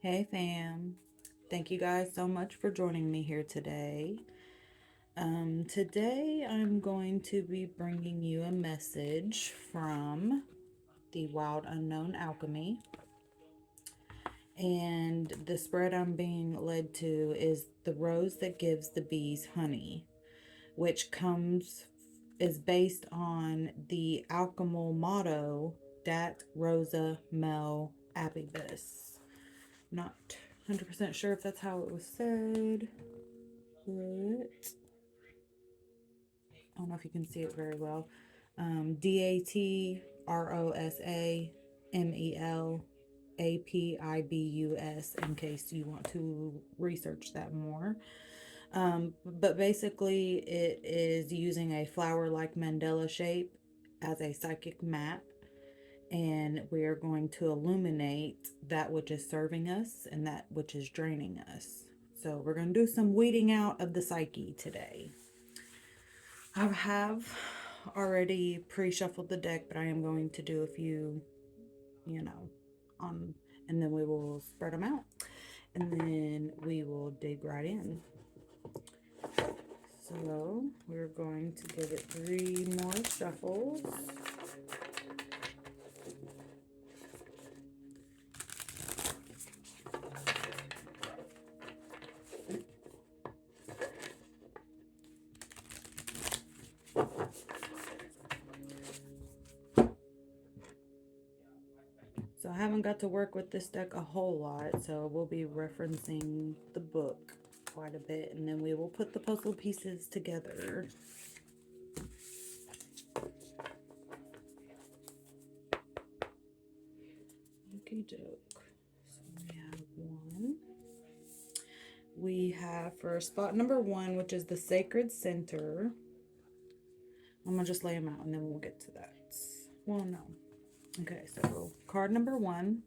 Hey fam, thank you guys so much for joining me here today. Today I'm going to be bringing you a message from the Wild Unknown Alchemy. And the spread I'm being led to is the rose that gives the bees honey, which is based on the alchemical motto Dat Rosa Mel Abibus. Not 100% sure if that's how it was said, but I don't know if you can see it very well. DATROSAMELAPIBUS, in case you want to research that more. But basically, it is using a flower like Mandela shape as a psychic map, and we are going to illuminate that which is serving us and that which is draining us. So, we're going to do some weeding out of the psyche today. I have already pre-shuffled the deck, but I am going to do a few, you know, on, and then we will spread them out, and then we will dig right in. So we're going to give it 3 more shuffles. So I haven't got to work with this deck a whole lot, so we'll be referencing the book quite a bit, and then we will put the puzzle pieces together. Okie doke. So we have 1. We have for spot number 1, which is the sacred center. I'm gonna just lay them out and then we'll get to that. Well, no. Okay, so card number 1.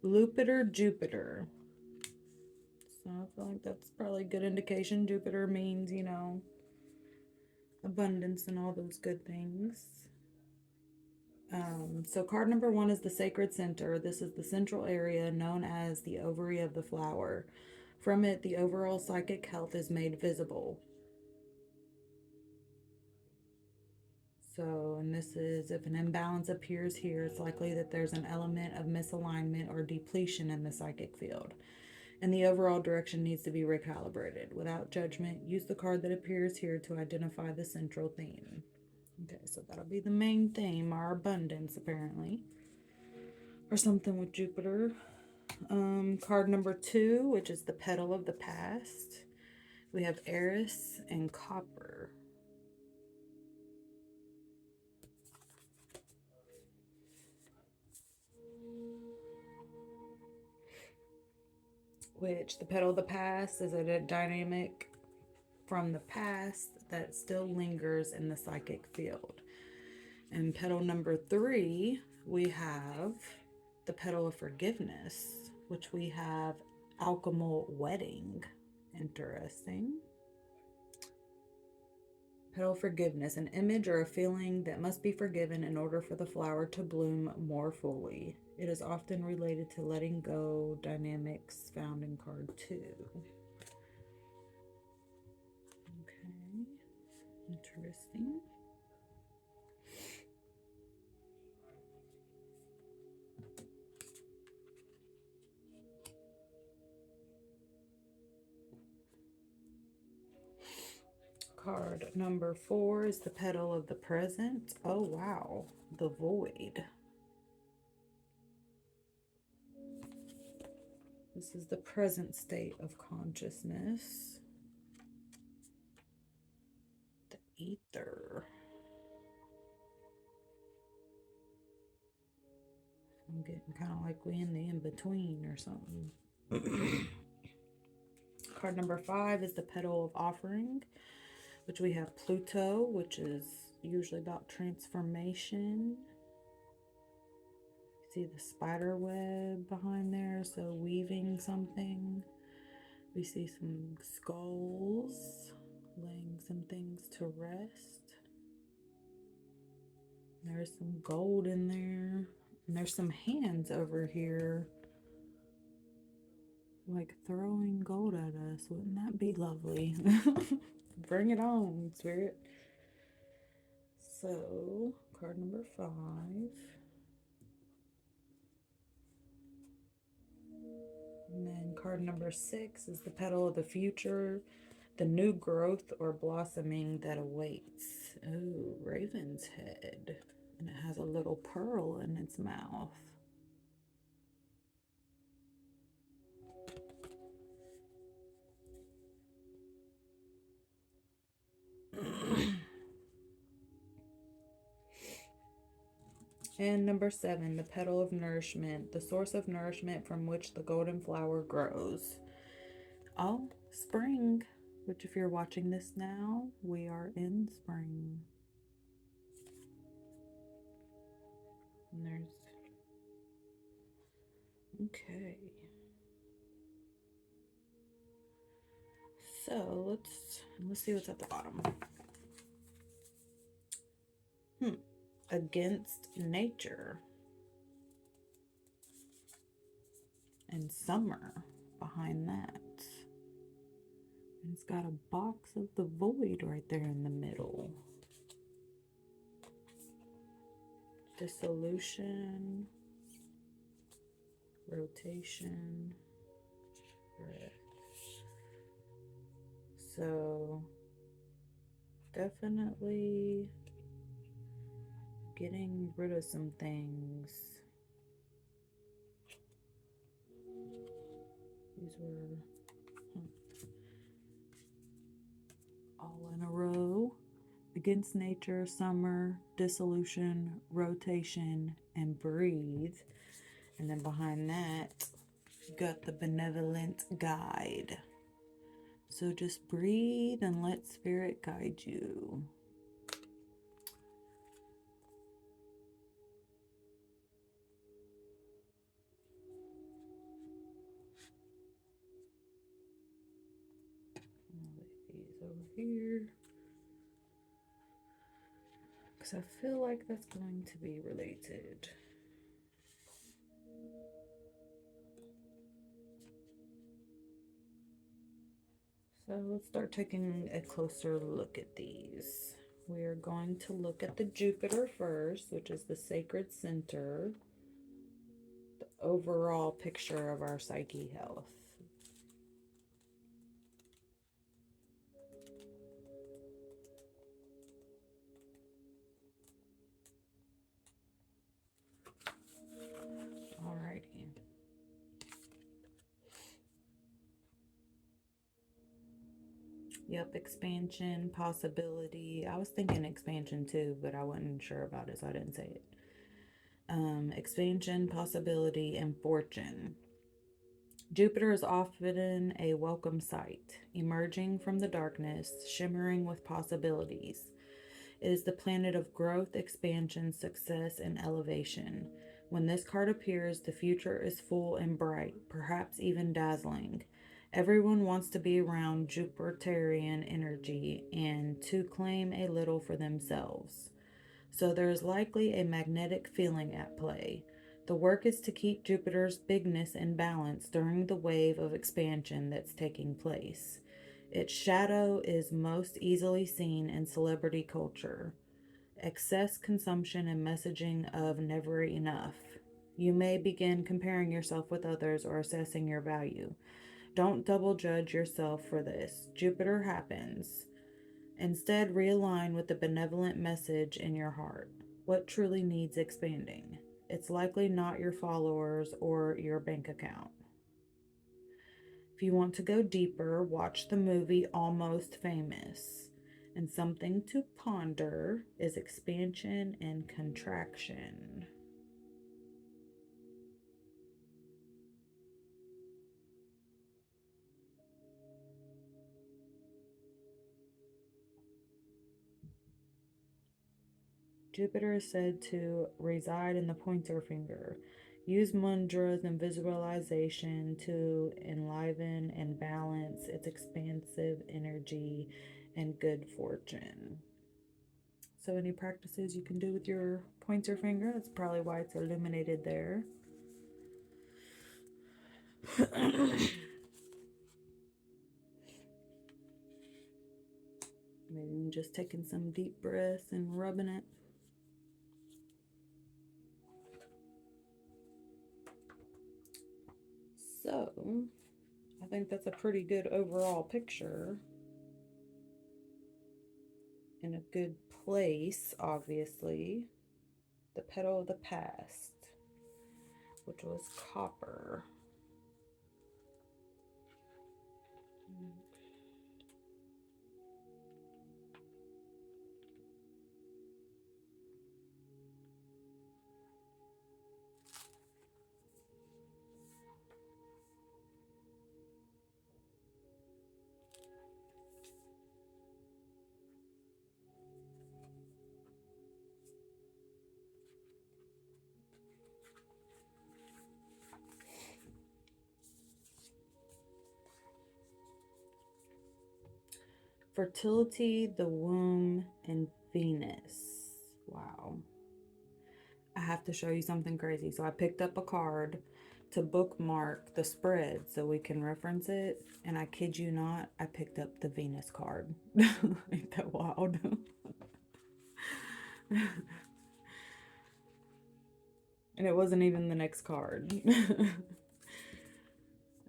Lupiter Jupiter. So I feel like that's probably a good indication. Jupiter means, abundance and all those good things. So card number 1 is the sacred center. This is the central area known as the ovary of the flower. From it, the overall psychic health is made visible. So, and this is if an imbalance appears here, it's likely that there's an element of misalignment or depletion in the psychic field. And the overall direction needs to be recalibrated. Without judgment, use the card that appears here to identify the central theme. Okay, so that'll be the main theme, our abundance, apparently. Or something with Jupiter. Card number 2, which is the petal of the past. We have Eris and Copper. Which the petal of the past is a dynamic from the past that still lingers in the psychic field. And petal number 3, we have the petal of forgiveness, which we have alchemical wedding. Interesting. Petal forgiveness, an image or a feeling that must be forgiven in order for the flower to bloom more fully. It is often related to letting go dynamics found in card 2. Okay, interesting. Card number 4 is the petal of the present. Oh, wow. The void. This is the present state of consciousness. The ether. I'm getting kind of like we in the in-between or something. Card number 5 is the petal of offering, which we have Pluto, which is usually about transformation. See the spider web behind there, so weaving something. We see some skulls, laying some things to rest. There's some gold in there. And there's some hands over here, like throwing gold at us. Wouldn't that be lovely? Bring it on, Spirit. So, card number 5. And then card number 6 is the petal of the future, the new growth or blossoming that awaits. Oh, raven's head. And it has a little pearl in its mouth. And number 7, the petal of nourishment, the source of nourishment from which the golden flower grows. Oh, spring. Which, if you're watching this now, we are in spring. And there's. Okay. So let's see what's at the bottom. Against nature. And summer behind that. And it's got a box of the void right there in the middle. Dissolution, rotation, breath. So definitely getting rid of some things. These were all in a row. Against nature, summer, dissolution, rotation, and breathe. And then behind that, you got the benevolent guide. So just breathe and let spirit guide you. I'll lay these over here, because I feel like that's going to be related. So let's start taking a closer look at these. We are going to look at the Jupiter first, which is the sacred center, the overall picture of our psyche health. Alrighty. Yep, expansion, possibility. I was thinking expansion too, but I wasn't sure about it, so I didn't say it. Expansion, possibility, and fortune. Jupiter is often a welcome sight, emerging from the darkness, shimmering with possibilities. It is the planet of growth, expansion, success, and elevation. When this card appears, the future is full and bright, perhaps even dazzling. Everyone wants to be around Jupiterian energy and to claim a little for themselves. So there is likely a magnetic feeling at play. The work is to keep Jupiter's bigness in balance during the wave of expansion that's taking place. Its shadow is most easily seen in celebrity culture. Excess consumption and messaging of never enough. You may begin comparing yourself with others or assessing your value. Don't double judge yourself for this. Jupiter happens. Instead, realign with the benevolent message in your heart. What truly needs expanding? It's likely not your followers or your bank account. If you want to go deeper, watch the movie Almost Famous. And something to ponder is expansion and contraction. Jupiter is said to reside in the pointer finger. Use mantras and visualization to enliven and balance its expansive energy and good fortune. So any practices you can do with your pointer finger, that's probably why it's illuminated there. Maybe just taking some deep breaths and rubbing it. So, I think that's a pretty good overall picture. In a good place, obviously. The petal of the past, which was copper. Fertility, the womb, and Venus. Wow. I have to show you something crazy. So I picked up a card to bookmark the spread so we can reference it. And I kid you not, I picked up the Venus card. Ain't that wild? And it wasn't even the next card.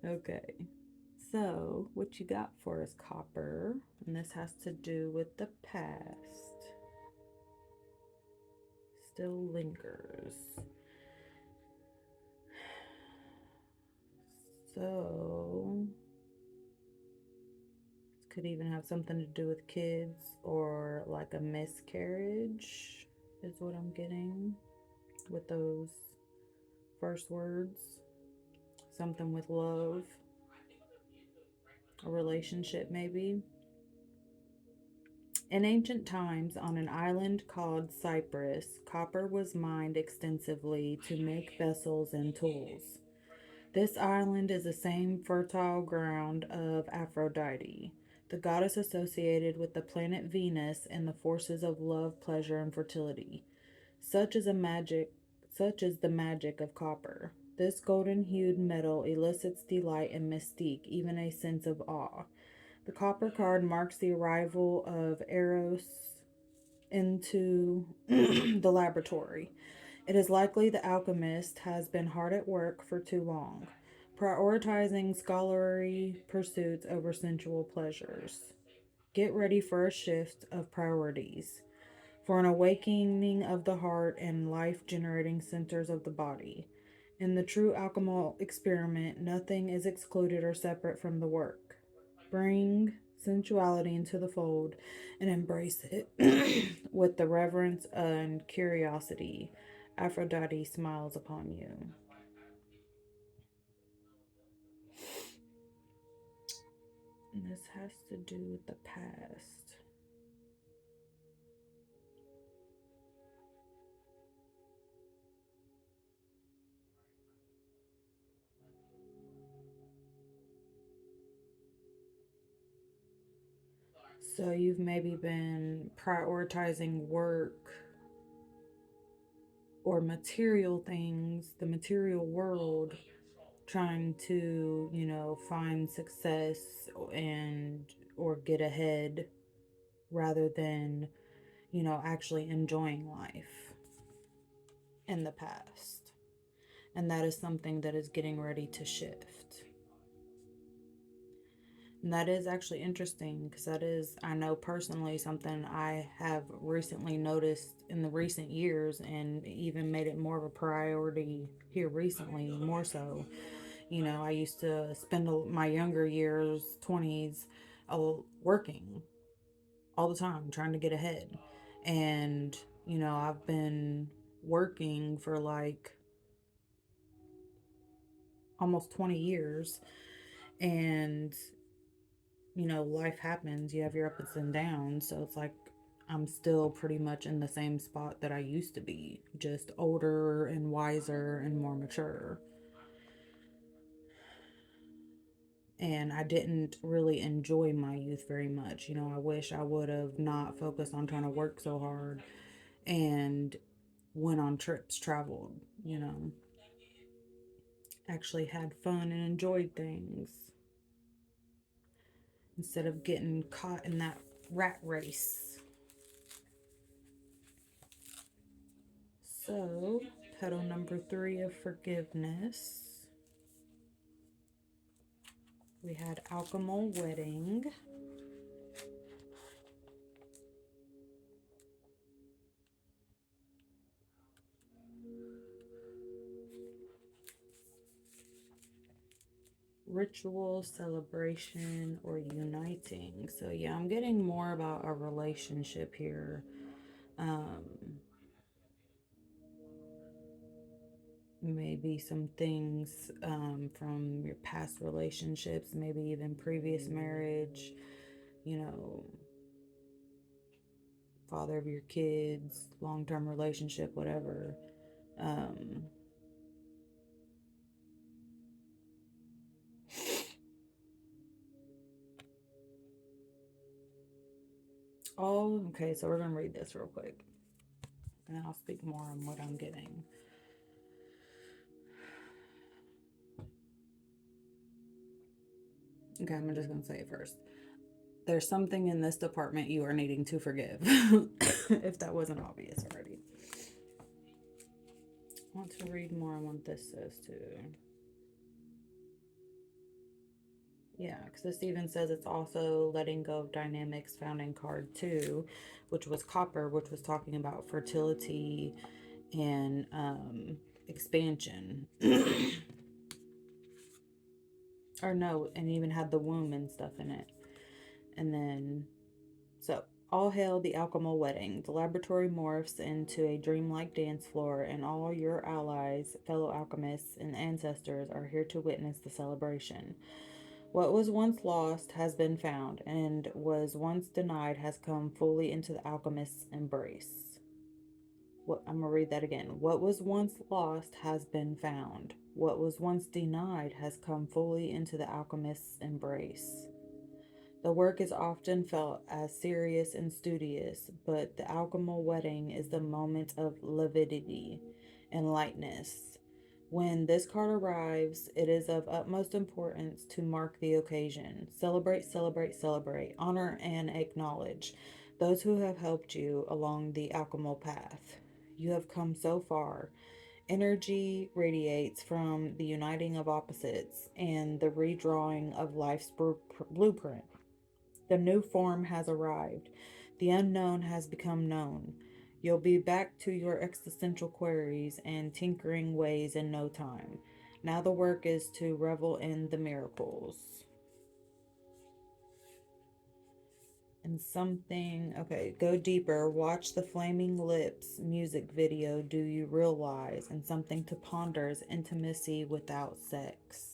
Okay. So, what you got for us, Copper? And this has to do with the past. Still lingers. So, this could even have something to do with kids or like a miscarriage, is what I'm getting with those first words. Something with love, a relationship, maybe. In ancient times, on an island called Cyprus, copper was mined extensively to make vessels and tools. This island is the same fertile ground of Aphrodite, the goddess associated with the planet Venus and the forces of love, pleasure, and fertility. Such is a magic such is the magic of copper. This golden hued metal elicits delight and mystique, even a sense of awe. The copper card marks the arrival of Eros into the laboratory. It is likely the alchemist has been hard at work for too long, prioritizing scholarly pursuits over sensual pleasures. Get ready for a shift of priorities, for an awakening of the heart and life generating centers of the body. In the true alchemical experiment, nothing is excluded or separate from the work. Bring sensuality into the fold and embrace it with the reverence and curiosity. Aphrodite smiles upon you. And this has to do with the past. So you've maybe been prioritizing work or material things, the material world, trying to, find success and or get ahead rather than, actually enjoying life in the past. And that is something that is getting ready to shift. And that is actually interesting because that is, I know personally, something I have recently noticed in the recent years and even made it more of a priority here recently, more so. I used to spend my younger years, 20s, working all the time, trying to get ahead. And, I've been working for like almost 20 years. And life happens. You have your ups and downs. So it's like I'm still pretty much in the same spot that I used to be, just older and wiser and more mature. And I didn't really enjoy my youth very much. You know, I wish I would have not focused on trying to work so hard and went on trips, traveled, you know, actually had fun and enjoyed things instead of getting caught in that rat race. So, petal number 3 of forgiveness. We had alchemical wedding. Ritual, celebration, or uniting. So, yeah, I'm getting more about a relationship here. Um, Maybe some things from your past relationships, maybe even previous marriage, you know, father of your kids, long term relationship, whatever. Um, oh, okay, so we're going to read this real quick and then I'll speak more on what I'm getting. Okay, I'm just going to say it first. There's something in this department you are needing to forgive, if that wasn't obvious already. I want to read more on what this says too. Yeah, because this even says it's also letting go of dynamics found in card 2, which was copper, which was talking about fertility and expansion. Or no, and even had the womb and stuff in it. And then, so all hail the alchemical wedding. The laboratory morphs into a dreamlike dance floor, and all your allies, fellow alchemists, and ancestors are here to witness the celebration. What was once lost has been found, and was once denied has come fully into the alchemist's embrace. I'm going to read that again. What was once lost has been found. What was once denied has come fully into the alchemist's embrace. The work is often felt as serious and studious, but the alchemical wedding is the moment of levity and lightness. When this card arrives, it is of utmost importance to mark the occasion. Celebrate, celebrate, celebrate. Honor and acknowledge those who have helped you along the alchemical path. You have come so far. Energy radiates from the uniting of opposites and the redrawing of life's blueprint. The new form has arrived. The unknown has become known. You'll be back to your existential queries and tinkering ways in no time. Now the work is to revel in the miracles. And something, okay, go deeper. Watch the Flaming Lips music video, Do You Realize? And something to ponder is intimacy without sex.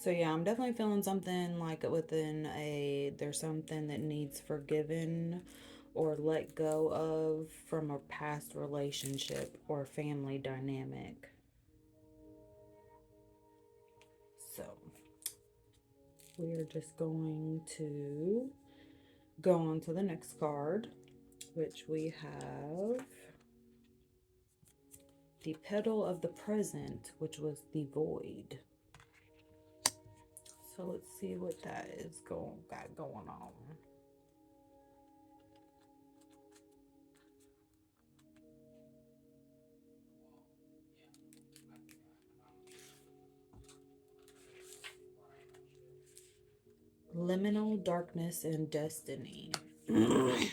So yeah, I'm definitely feeling something like there's something that needs forgiven or let go of from a past relationship or family dynamic. So we are just going to go on to the next card, which we have the petal of the present, which was the void. So let's see what that is got going on. Liminal darkness and destiny. The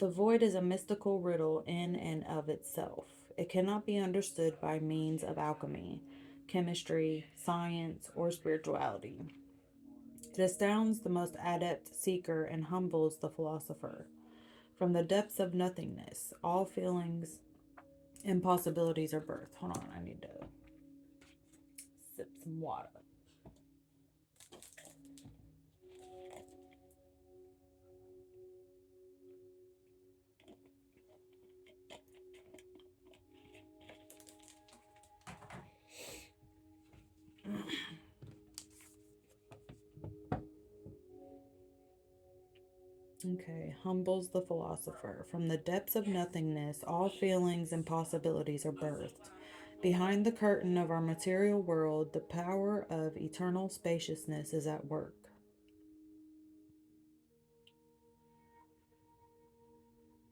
void is a mystical riddle in and of itself. It cannot be understood by means of alchemy, chemistry, science, or spirituality. It astounds the most adept seeker and humbles the philosopher. From the depths of nothingness, all feelings and possibilities are birthed. Hold on, I need to sip some water. Okay, humbles the philosopher. From the depths of nothingness, all feelings and possibilities are birthed. Behind the curtain of our material world, the power of eternal spaciousness is at work.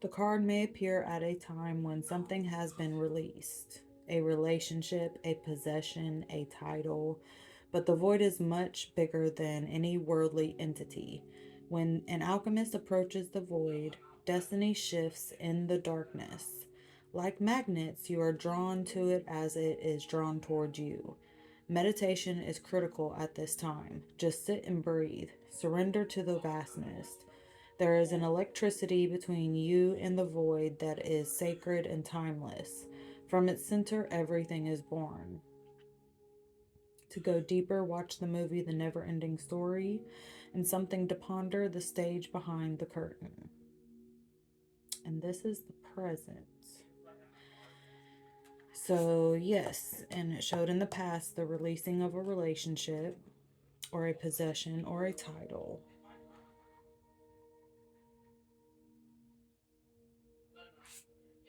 The card may appear at a time when something has been released, a relationship, a possession, a title, but the void is much bigger than any worldly entity. When an alchemist approaches the void, destiny shifts in the darkness. Like magnets, you are drawn to it as it is drawn toward you. Meditation is critical at this time. Just sit and breathe. Surrender to the vastness. There is an electricity between you and the void that is sacred and timeless. From its center, everything is born. To go deeper, watch the movie The Never Ending Story, and something to ponder, the stage behind the curtain. And this is the present. So, yes, and it showed in the past the releasing of a relationship or a possession or a title.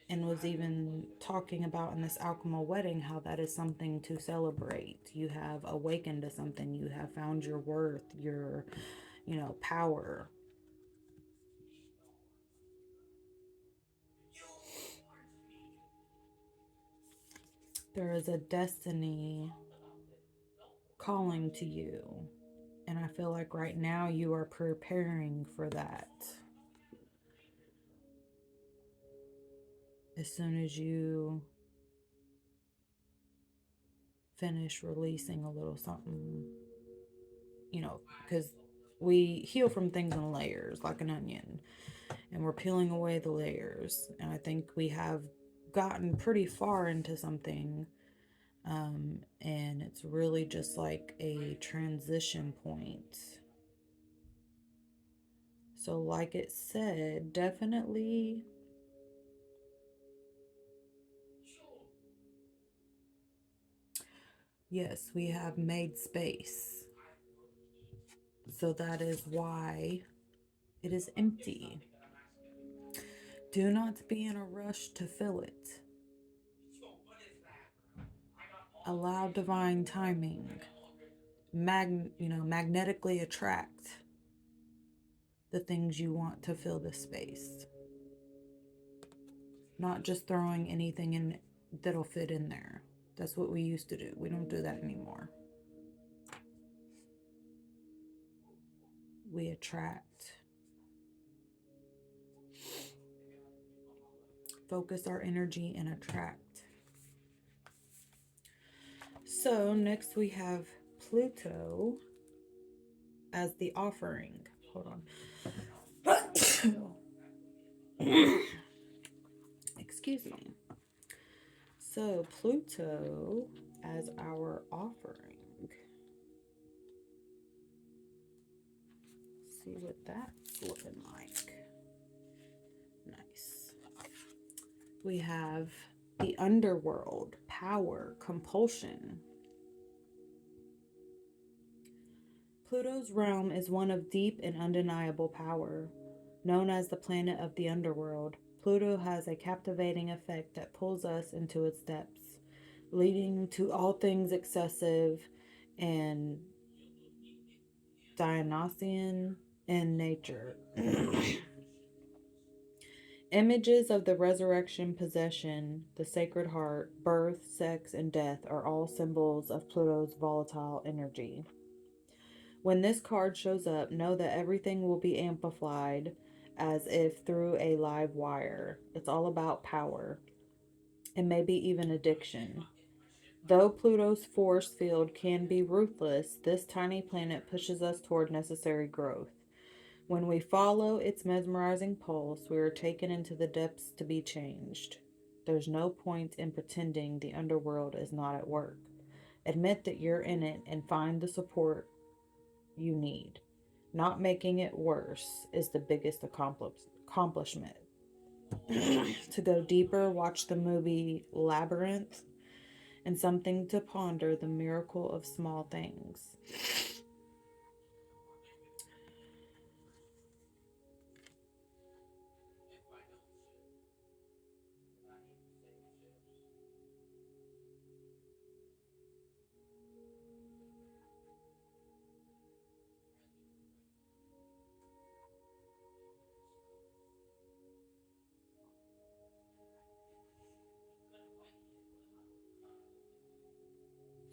And was even talking about in this alchemical wedding how that is something to celebrate. You have awakened to something, you have found your worth, your, power. There is a destiny calling to you. And I feel like right now you are preparing for that. As soon as you finish releasing a little something, because we heal from things in layers like an onion, and we're peeling away the layers. And I think we have gotten pretty far into something, and it's really just like a transition point. So, like it said, definitely. Yes, we have made space. So that is why it is empty. Do not be in a rush to fill it. Allow divine timing. Magnetically attract the things you want to fill this space. Not just throwing anything in that'll fit in there. That's what we used to do. We don't do that anymore. We attract. Focus our energy and attract. So next we have Pluto as the offering. Hold on. Excuse me. So Pluto as our offering. See what that's looking like. Nice. We have the underworld, power, compulsion. Pluto's realm is one of deep and undeniable power. Known as the planet of the underworld, Pluto has a captivating effect that pulls us into its depths, leading to all things excessive and Dionysian in nature. Images of the resurrection, possession, the sacred heart, birth, sex, and death are all symbols of Pluto's volatile energy. When this card shows up, know that everything will be amplified as if through a live wire. It's all about power and maybe even addiction. Though Pluto's force field can be ruthless, this tiny planet pushes us toward necessary growth. When we follow its mesmerizing pulse, we are taken into the depths to be changed. There's no point in pretending the underworld is not at work. Admit that you're in it and find the support you need. Not making it worse is the biggest accomplishment. To go deeper, watch the movie Labyrinth and Something to Ponder, The Miracle of Small Things.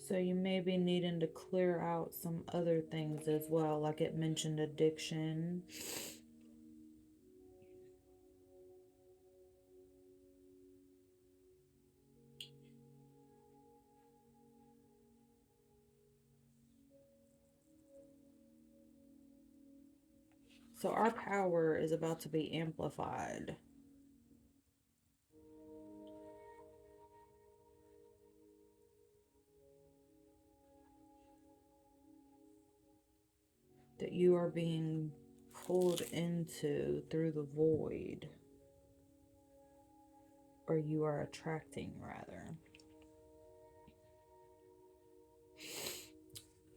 So you may be needing to clear out some other things as well, like it mentioned addiction. So our power is about to be amplified. That you are being pulled into through the void, or you are attracting, rather.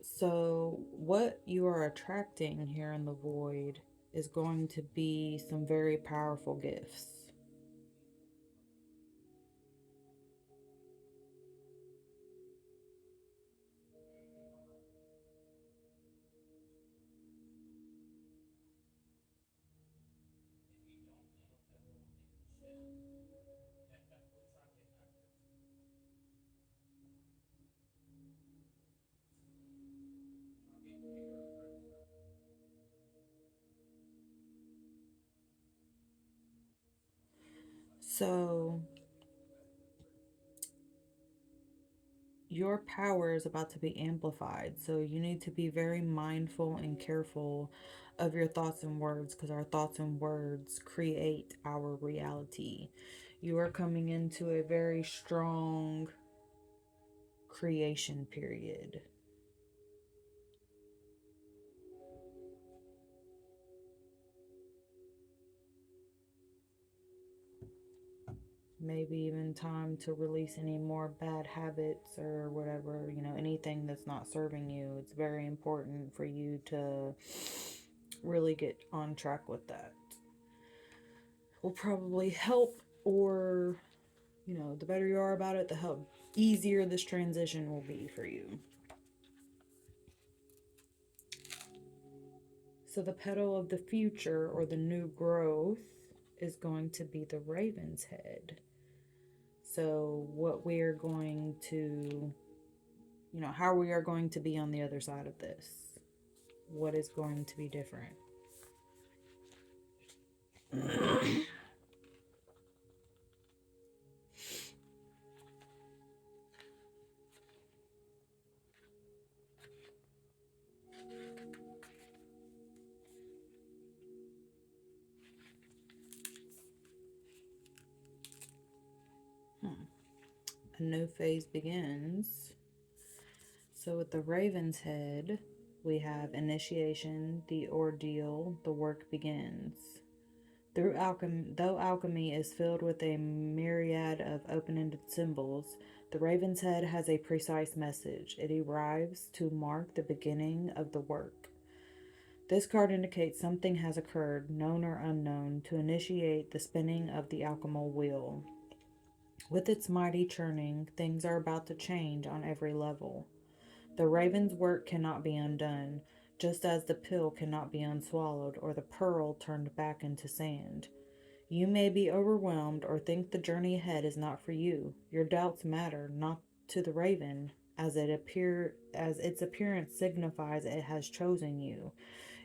So, what you are attracting here in the void is going to be some very powerful gifts. So, your power is about to be amplified. So, you need to be very mindful and careful of your thoughts and words because our thoughts and words create our reality. You are coming into a very strong creation period. Maybe even time to release any more bad habits or whatever, anything that's not serving you. It's very important for you to really get on track with that. Will probably help, or, the better you are about it, the help easier this transition will be for you. So, the petal of the future or the new growth is going to be the raven's head. So, what we are going to how we are going to be on the other side of this. What is going to be different? A new phase begins. So, with the raven's head, we have initiation, the ordeal, the work begins. Though alchemy is filled with a myriad of open ended symbols, the raven's head has a precise message. It arrives to mark the beginning of the work. This card indicates something has occurred, known or unknown, to initiate the spinning of the alchemical wheel. With its mighty churning, things are about to change on every level. The raven's work cannot be undone, just as the pill cannot be unswallowed or the pearl turned back into sand. You may be overwhelmed or think the journey ahead is not for you. Your doubts matter not to the raven, as its appearance signifies it has chosen you.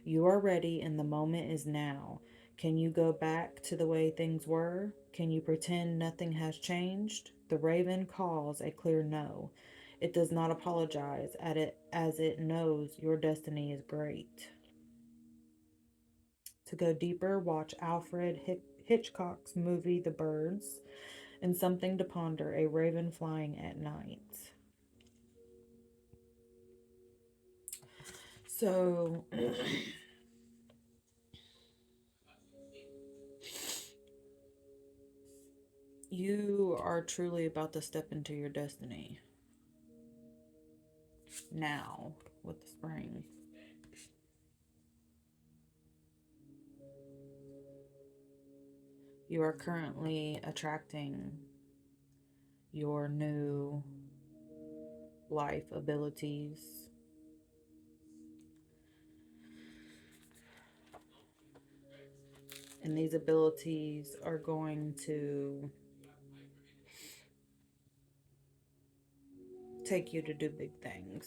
You are ready and the moment is now. Can you go back to the way things were? Can you pretend nothing has changed? The raven calls a clear no. It does not apologize at it as it knows your destiny is great. To go deeper, watch Alfred Hitchcock's movie The Birds and Something to Ponder, A Raven Flying at Night. So, you are truly about to step into your destiny now with the spring. You are currently attracting your new life abilities. And these abilities are going to take you to do big things.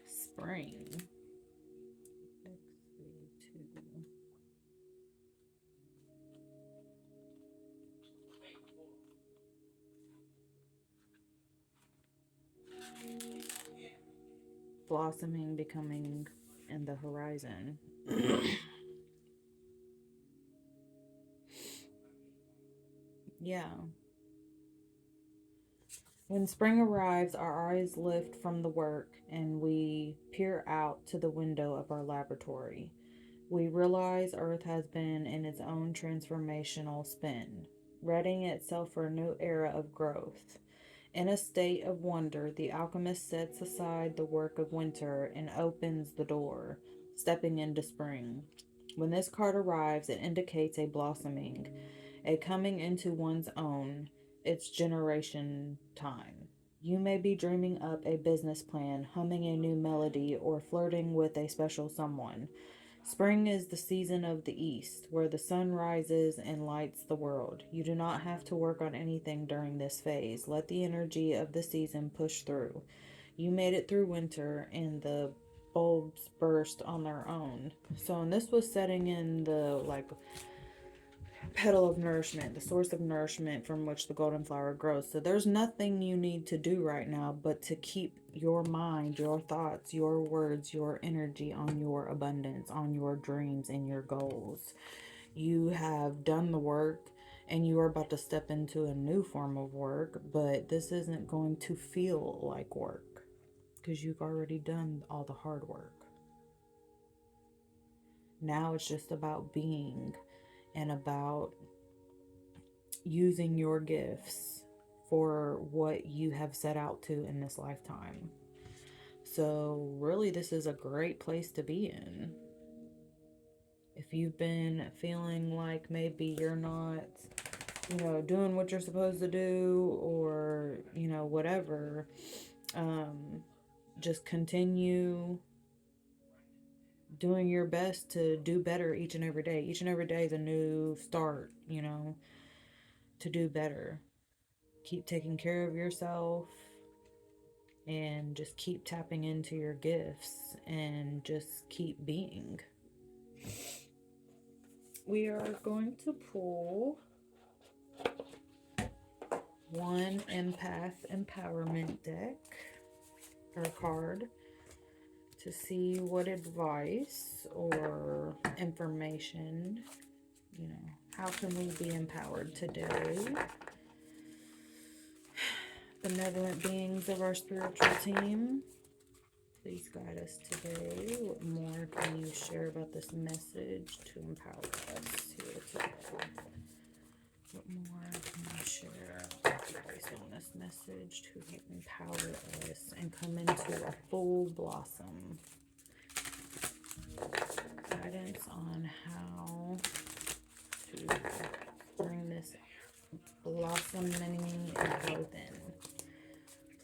Spring. XV2. Blossoming, becoming in the horizon. Yeah. When spring arrives, our eyes lift from the work and we peer out to the window of our laboratory. We realize Earth has been in its own transformational spin, readying itself for a new era of growth. In a state of wonder, the alchemist sets aside the work of winter and opens the door, stepping into spring. When this card arrives, it indicates a blossoming, a coming into one's own, its generation time. You may be dreaming up a business plan, humming a new melody, or flirting with a special someone. Spring is the season of the east, where the sun rises and lights the world. You do not have to work on anything during this phase. Let the energy of the season push through. You made it through winter, and the bulbs burst on their own. So, and this was setting in the petal of nourishment, the source of nourishment from which the golden flower grows. So there's nothing you need to do right now but to keep your mind, your thoughts, your words, your energy on your abundance, on your dreams and your goals. You have done the work and you are about to step into a new form of work, but this isn't going to feel like work because you've already done all the hard work. Now it's just about being and about using your gifts for what you have set out to in this lifetime. So, really, this is a great place to be in. If you've been feeling like maybe you're not, doing what you're supposed to do, or, whatever, just continue doing your best to do better each and every day. Each and every day is a new start, to do better. Keep taking care of yourself and just keep tapping into your gifts and just keep being. We are going to pull one empath empowerment deck or card to see what advice or information, how can we be empowered today? Benevolent beings of our spiritual team, please guide us today. What more can you share about this message to empower us here today? What more can you share based on this message to empower us and come into a full blossom? Guidance on how to bring this blossoming growth in.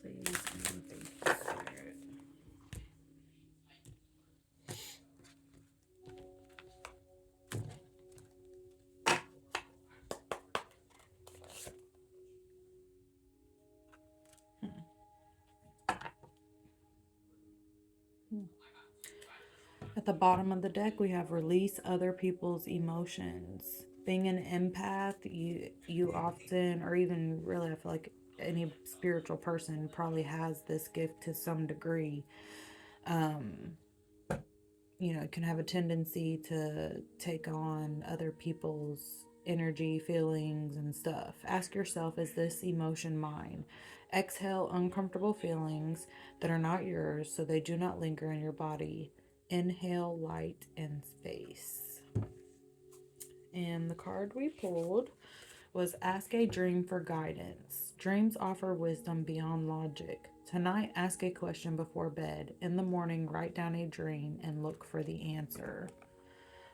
Please and thank you, Spirit. At the bottom of the deck, we have release other people's emotions. Being an empath, you often, or even really, I feel like any spiritual person probably has this gift to some degree. Um, it can have a tendency to take on other people's energy, feelings, and stuff. Ask yourself, is this emotion mine? Exhale uncomfortable feelings that are not yours so they do not linger in your body. Inhale light and space. And the card we pulled was Ask a Dream for Guidance. Dreams offer wisdom beyond logic. Tonight, ask a question before bed. In the morning, write down a dream and look for the answer.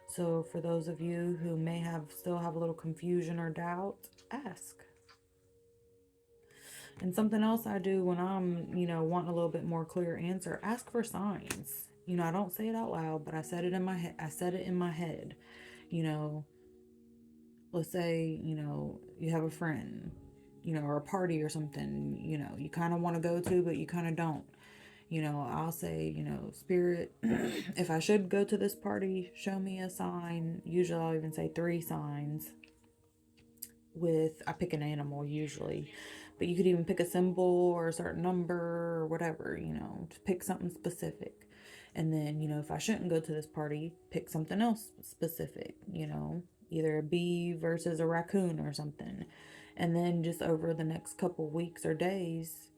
So, for those of you who may still have a little confusion or doubt, ask. And something else I do when I'm, wanting a little bit more clear answer, ask for signs. I don't say it out loud, but I said it in my head. I said it in my head. You know, let's say, you have a friend, or a party or something, you kind of want to go to, but you kind of don't. I'll say, Spirit, if I should go to this party, show me a sign. Usually I'll even say 3 signs I pick an animal usually, but you could even pick a symbol or a certain number or whatever, to pick something specific. And then, if I shouldn't go to this party, pick something else specific, either a bee versus a raccoon or something. And then just over the next couple weeks or days,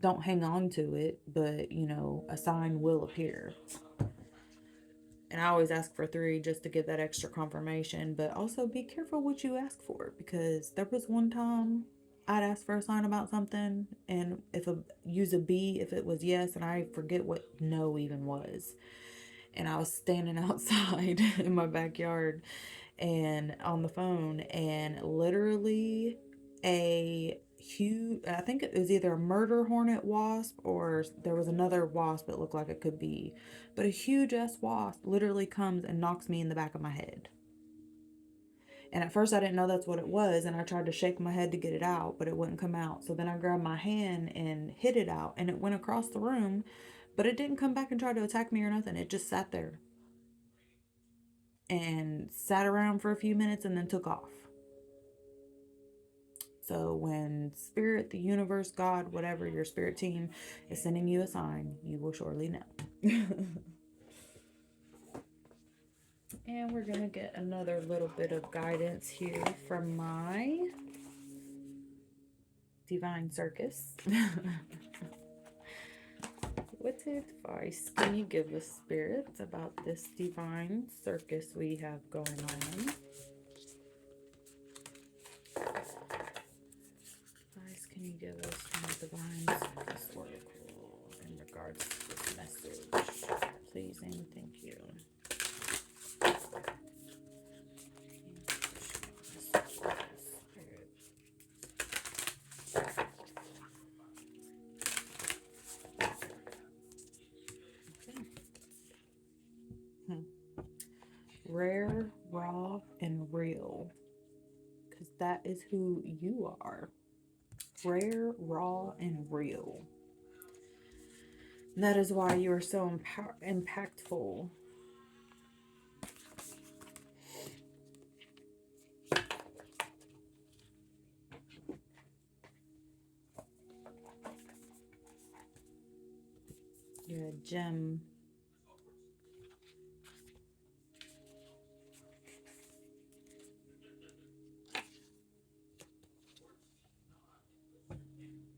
don't hang on to it, but, a sign will appear. And I always ask for 3 just to get that extra confirmation. But also be careful what you ask for, because there was one time I'd ask for a sign about something, and use a B if it was yes, and I forget what no even was. And I was standing outside in my backyard and on the phone, and literally a huge, I think it was either a murder hornet wasp, or there was another wasp that looked like it could be, but a huge ass wasp literally comes and knocks me in the back of my head. And at first I didn't know that's what it was, and I tried to shake my head to get it out, but it wouldn't come out. So then I grabbed my hand and hit it out, and it went across the room, but it didn't come back and try to attack me or nothing. It just sat there and sat around for a few minutes and then took off. So when spirit, the universe, God, whatever, your spirit team is sending you a sign, you will surely know. And we're going to get another little bit of guidance here from my divine circus. What advice can you give us, spirits, about this divine circus we have going on? Advice can you give us from the divine circus oracle in regards to this message? Please and thank you. Rare, raw, and real. Because that is who you are. Rare, raw, and real. And that is why you are so impactful. You're a gem.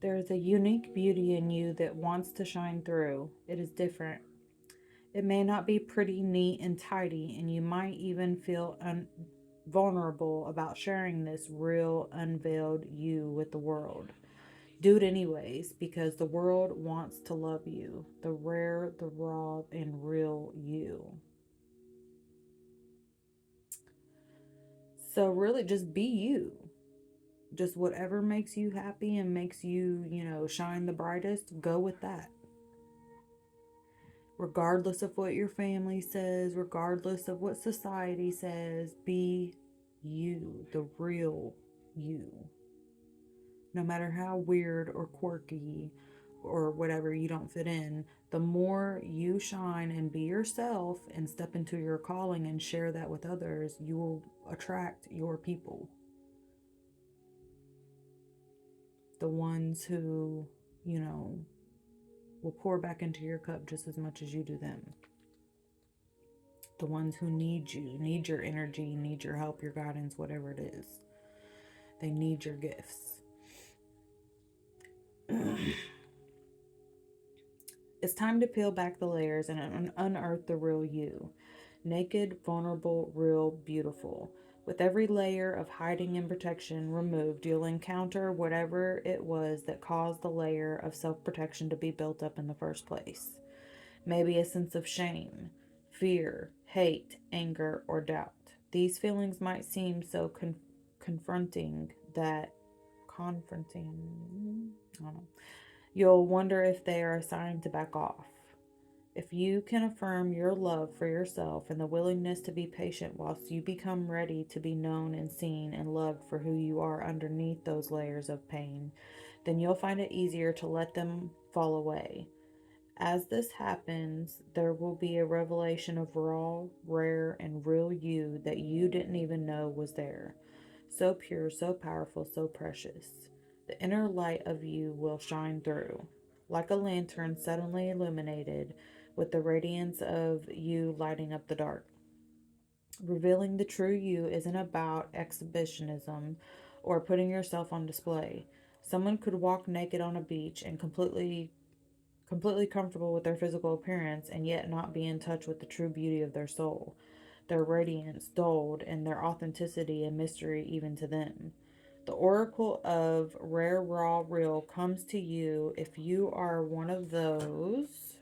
There is a unique beauty in you that wants to shine through. It is different. It may not be pretty, neat, and tidy, and you might even feel vulnerable about sharing this real, unveiled you with the world. Do it anyways, because the world wants to love you, the rare, the raw, and real you. So, really, just be you. Just whatever makes you happy and makes you, shine the brightest, go with that. Regardless of what your family says, regardless of what society says, be you, the real you. No matter how weird or quirky or whatever you don't fit in, The more you shine and be yourself and step into your calling and share that with others, you will attract your people. The ones who, you know, will pour back into your cup just as much as you do them. The ones who need you, need your energy, need your help, your guidance, whatever it is. They need your gifts. It's time to peel back the layers and unearth the real you. Naked, vulnerable, real, beautiful. With every layer of hiding and protection removed, you'll encounter whatever it was that caused the layer of self protection to be built up in the first place. Maybe a sense of shame, fear, hate, anger, or doubt. These feelings might seem so confronting that confronting, I don't know. You'll wonder if they are a sign to back off. If you can affirm your love for yourself and the willingness to be patient whilst you become ready to be known and seen and loved for who you are underneath those layers of pain, then you'll find it easier to let them fall away. As this happens, there will be a revelation of raw, rare, and real you that you didn't even know was there. So pure, so powerful, so precious. The inner light of you will shine through, like a lantern suddenly illuminated with the radiance of you lighting up the dark. Revealing the true you isn't about exhibitionism or putting yourself on display. Someone could walk naked on a beach and completely comfortable with their physical appearance and yet not be in touch with the true beauty of their soul, their radiance dulled, and their authenticity a mystery even to them. The oracle of rare, raw, real comes to you if you are one of those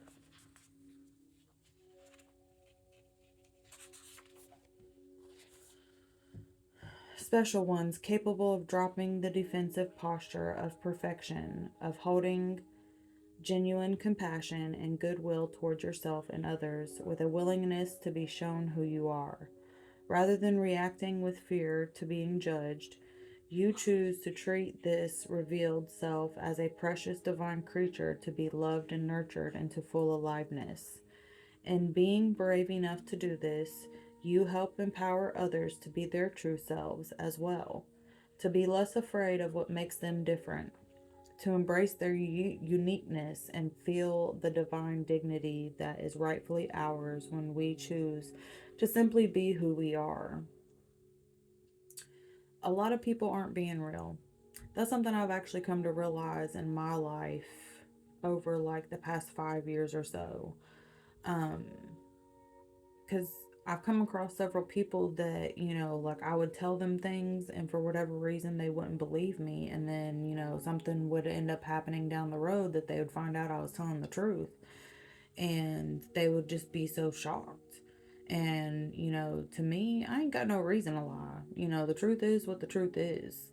special ones capable of dropping the defensive posture of perfection, of holding genuine compassion and goodwill towards yourself and others with a willingness to be shown who you are. Rather than reacting with fear to being judged, you choose to treat this revealed self as a precious divine creature to be loved and nurtured into full aliveness. In being brave enough to do this, you help empower others to be their true selves as well, to be less afraid of what makes them different, to embrace their uniqueness and feel the divine dignity that is rightfully ours when we choose to simply be who we are. A lot of people aren't being real. That's something I've actually come to realize in my life over like the past 5 years or so. Um, because I've come across several people that, like I would tell them things and for whatever reason they wouldn't believe me. And then, something would end up happening down the road that they would find out I was telling the truth. And they would just be so shocked. And, to me, I ain't got no reason to lie. The truth is what the truth is.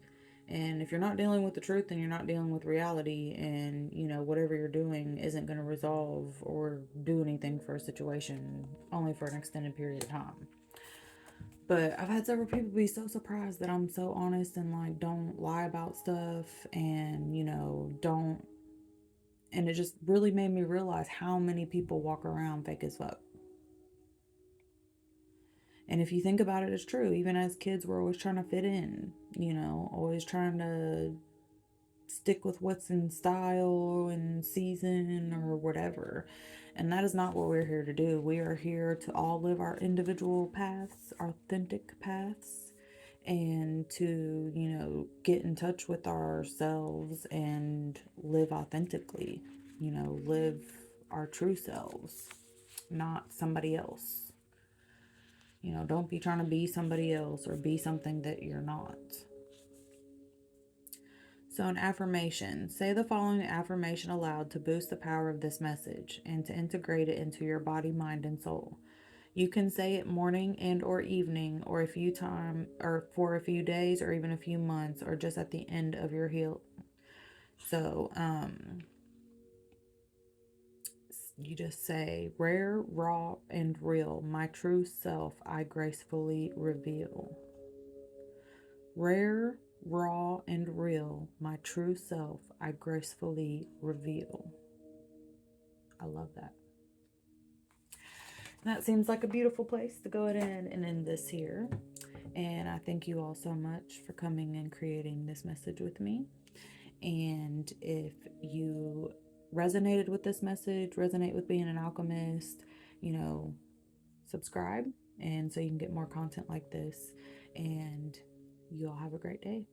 And if you're not dealing with the truth, then you're not dealing with reality. And, whatever you're doing isn't going to resolve or do anything for a situation, only for an extended period of time. But I've had several people be so surprised that I'm so honest and like don't lie about stuff and, don't. And it just really made me realize how many people walk around fake as fuck. And if you think about it, it's true. Even as kids, we're always trying to fit in, always trying to stick with what's in style and season or whatever. And that is not what we're here to do. We are here to all live our individual paths, authentic paths, and to, get in touch with ourselves and live authentically, live our true selves, not somebody else. Don't be trying to be somebody else or be something that you're not. So, an affirmation. Say the following affirmation aloud to boost the power of this message and to integrate it into your body, mind, and soul. You can say it morning and or evening or a few time or for a few days or even a few months or just at the end of your heal. So, you just say, rare, raw, and real, my true self I gracefully reveal. Rare, raw, and real, my true self I gracefully reveal. I love that. And that seems like a beautiful place to go ahead and end this here. And I thank you all so much for coming and creating this message with me. And if you resonated with this message, resonate with being an alchemist, subscribe, and so you can get more content like this. And you all have a great day.